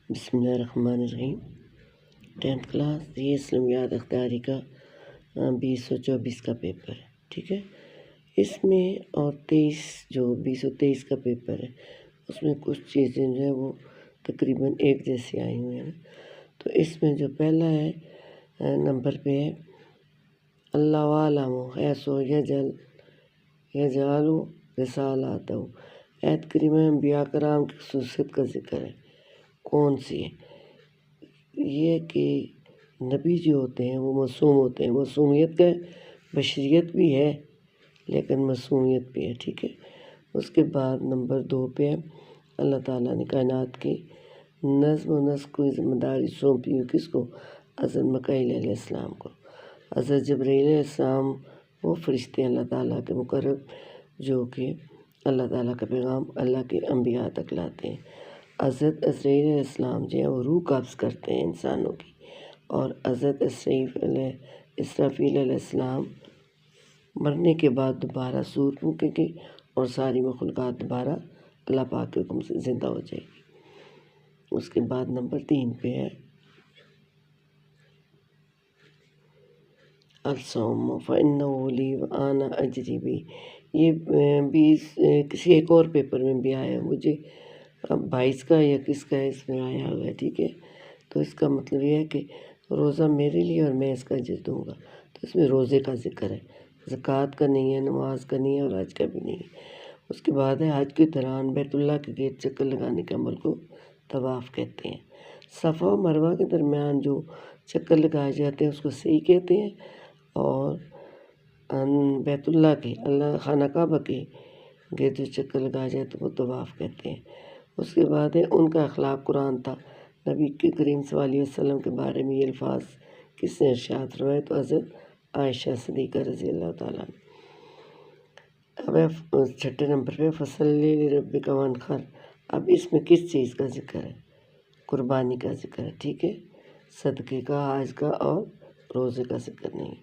بسم اللہ الرحمن الرحیم۔ 10th کلاس یہ اسلامیات اختیاری کا 2024 کا پیپر ہے، ٹھیک ہے۔ اس میں اور 2023 کا پیپر ہے، اس میں کچھ چیزیں جو ہیں وہ تقریباً ایک جیسی آئی ہوئی ہیں۔ تو اس میں جو پہلا ہے نمبر پہ ہے اللہ عالم حیث یجعل رسالاتہ، آیت کریمہ انبیاء کرام کی خصوصیت کا ذکر ہے۔ کون سی ہے؟ یہ کہ نبی جو ہوتے ہیں وہ معصوم ہوتے ہیں، معصومیت کا بشریت بھی ہے لیکن معصومیت بھی ہے، ٹھیک ہے۔ اس کے بعد نمبر 2 پہ ہے اللہ تعالیٰ نے کائنات کی نظم و نسق کی ذمہ داری سونپی ہوئی کس کو؟ حضرت میکائیل علیہ السلام کو۔ حضرت جبرائیل علیہ السلام وہ فرشتے اللہ تعالیٰ کے مقرب جو کہ اللہ تعالیٰ کا پیغام اللہ کے انبیاء تک لاتے ہیں۔ حضرت اسرائیل علیہ السلام جو ہے وہ روح قبض کرتے ہیں انسانوں کی، اور حضرت اسرافیل علیہ السلام مرنے کے بعد دوبارہ سور پھونکیں گے اور ساری مخلوقات دوبارہ اللہ پاک کے حکم سے زندہ ہو جائے گی۔ اس کے بعد نمبر 3 پہ ہے الصوم فإنه لی وأنا أجزی بہ۔ یہ کسی ایک اور پیپر میں بھی آیا، مجھے 22 کا یا کس کا اس میں آیا ہوا ہے، ٹھیک ہے۔ تو اس کا مطلب یہ ہے کہ روزہ میرے لیے اور میں اس کا اجر دوں گا۔ تو اس میں روزے کا ذکر ہے، زکوٰۃ کا نہیں ہے، نماز کا نہیں ہے اور حج کا بھی نہیں ہے۔ اس کے بعد ہے حج کے دوران بیت اللہ کے گرد چکر لگانے کے عمل کو طواف کہتے ہیں۔ صفا و مروہ کے درمیان جو چکر لگائے جاتے ہیں اس کو سعی کہتے ہیں، اور بیت اللہ کے خانہ کعبہ کے گرد جو چکر لگائے جاتے ہیں وہ طواف کہتے ہیں۔ اس کے بعد ہے ان کا اخلاق قرآن تھا۔ نبی کریم صلی اللہ علیہ وسلم کے بارے میں یہ الفاظ کس نے ارشاد فرمائے؟ تو حضرت عائشہ صدیقہ رضی اللہ تعالیٰ عنہ۔ اب 6 نمبر پہ فصلی لربک وانحر۔ اب اس میں کس چیز کا ذکر ہے؟ قربانی کا ذکر ہے، ٹھیک ہے۔ صدقے کا، حج کا اور روزے کا ذکر نہیں۔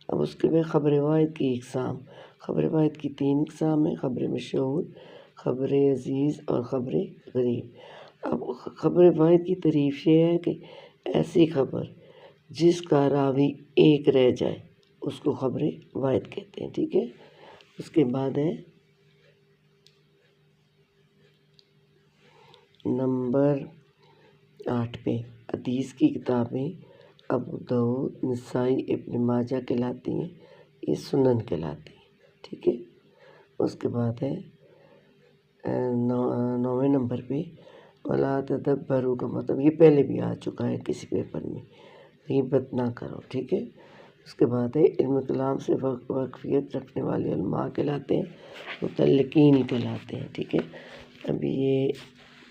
اب اس کے بعد خبر واحد کی اقسام۔ خبر واحد کی 3 اقسام ہیں، خبر مشہور، خبر عزیز اور خبر غریب۔ اب خبر واحد کی تعریف یہ ہے کہ ایسی خبر جس کا راوی ایک رہ جائے اس کو خبر واحد کہتے ہیں، ٹھیک ہے۔ اس کے بعد ہے نمبر 8 پہ حدیث کی کتابیں ابو داؤد، نسائی، ابن ماجہ کہلاتی ہیں، یہ سنن کہلاتی ہیں، ٹھیک ہے۔ اس کے بعد ہے 9 نمبر پہ وَلَا تَدَبَّرُوا کا مطلب یہ پہلے بھی آ چکا ہے کسی پیپر میں، غیبت نہ کرو، ٹھیک ہے۔ اس کے بعد ہے علم کلام سے واقفیت رکھنے والے علماء کہلاتے ہیں، متعلقین کہلاتے ہیں، ٹھیک ہے۔ ابھی یہ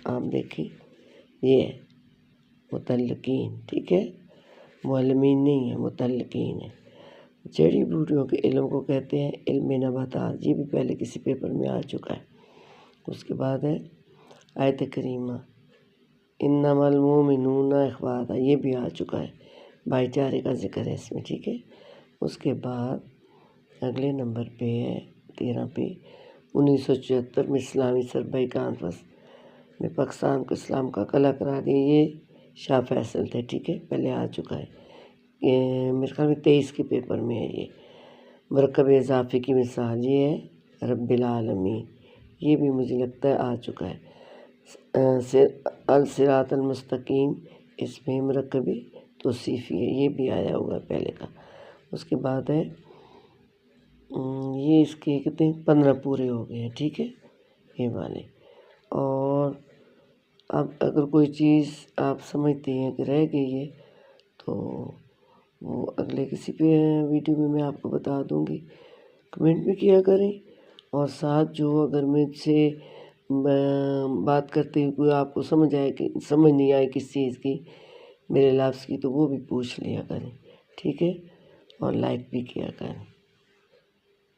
آپ دیکھیں، یہ ہے متعلقین، ٹھیک ہے، معلمین نہیں ہے، متعلقین ہیں۔ جڑی بوٹیوں کے علم کو کہتے ہیں علم نباتات، یہ بھی پہلے کسی پیپر میں آ چکا ہے۔ اس کے بعد ہے آیت کریمہ انما المؤمنون اخوۃ، یہ بھی آ چکا ہے، بھائی چارے کا ذکر ہے اس میں، ٹھیک ہے۔ اس کے بعد اگلے نمبر پہ ہے 13 پہ 1974 میں اسلامی سربراہی کانفرنس میں پاکستان کو اسلام کا قلعہ قرار دیا، یہ شاہ فیصل تھے، ٹھیک ہے، پہلے آ چکا ہے۔ یہ میرے خیال میں 23 کے پیپر میں ہے۔ یہ مرکب اضافے کی مثال یہ ہے رب العالمین، یہ بھی مجھے لگتا ہے آ چکا ہے۔ الصراط المستقیم، اس میں مرکب توصیفی ہے، یہ بھی آیا ہوا ہے پہلے کا۔ اس کے بعد ہے یہ اس کے کہتے ہیں 15 پورے ہو گئے ہیں، ٹھیک ہے، یہ والے۔ اور اب اگر کوئی چیز آپ سمجھتے ہیں کہ رہ گئی ہے تو وہ اگلے کسی پہ ویڈیو میں آپ کو بتا دوں گی، کمنٹ بھی کیا کریں، اور ساتھ جو اگر مجھ سے بات کرتے ہوئے کوئی آپ کو سمجھ نہیں آئے کس چیز کی، میرے لفظ کی، تو وہ بھی پوچھ لیا کریں، ٹھیک ہے، اور لائک بھی کیا کریں۔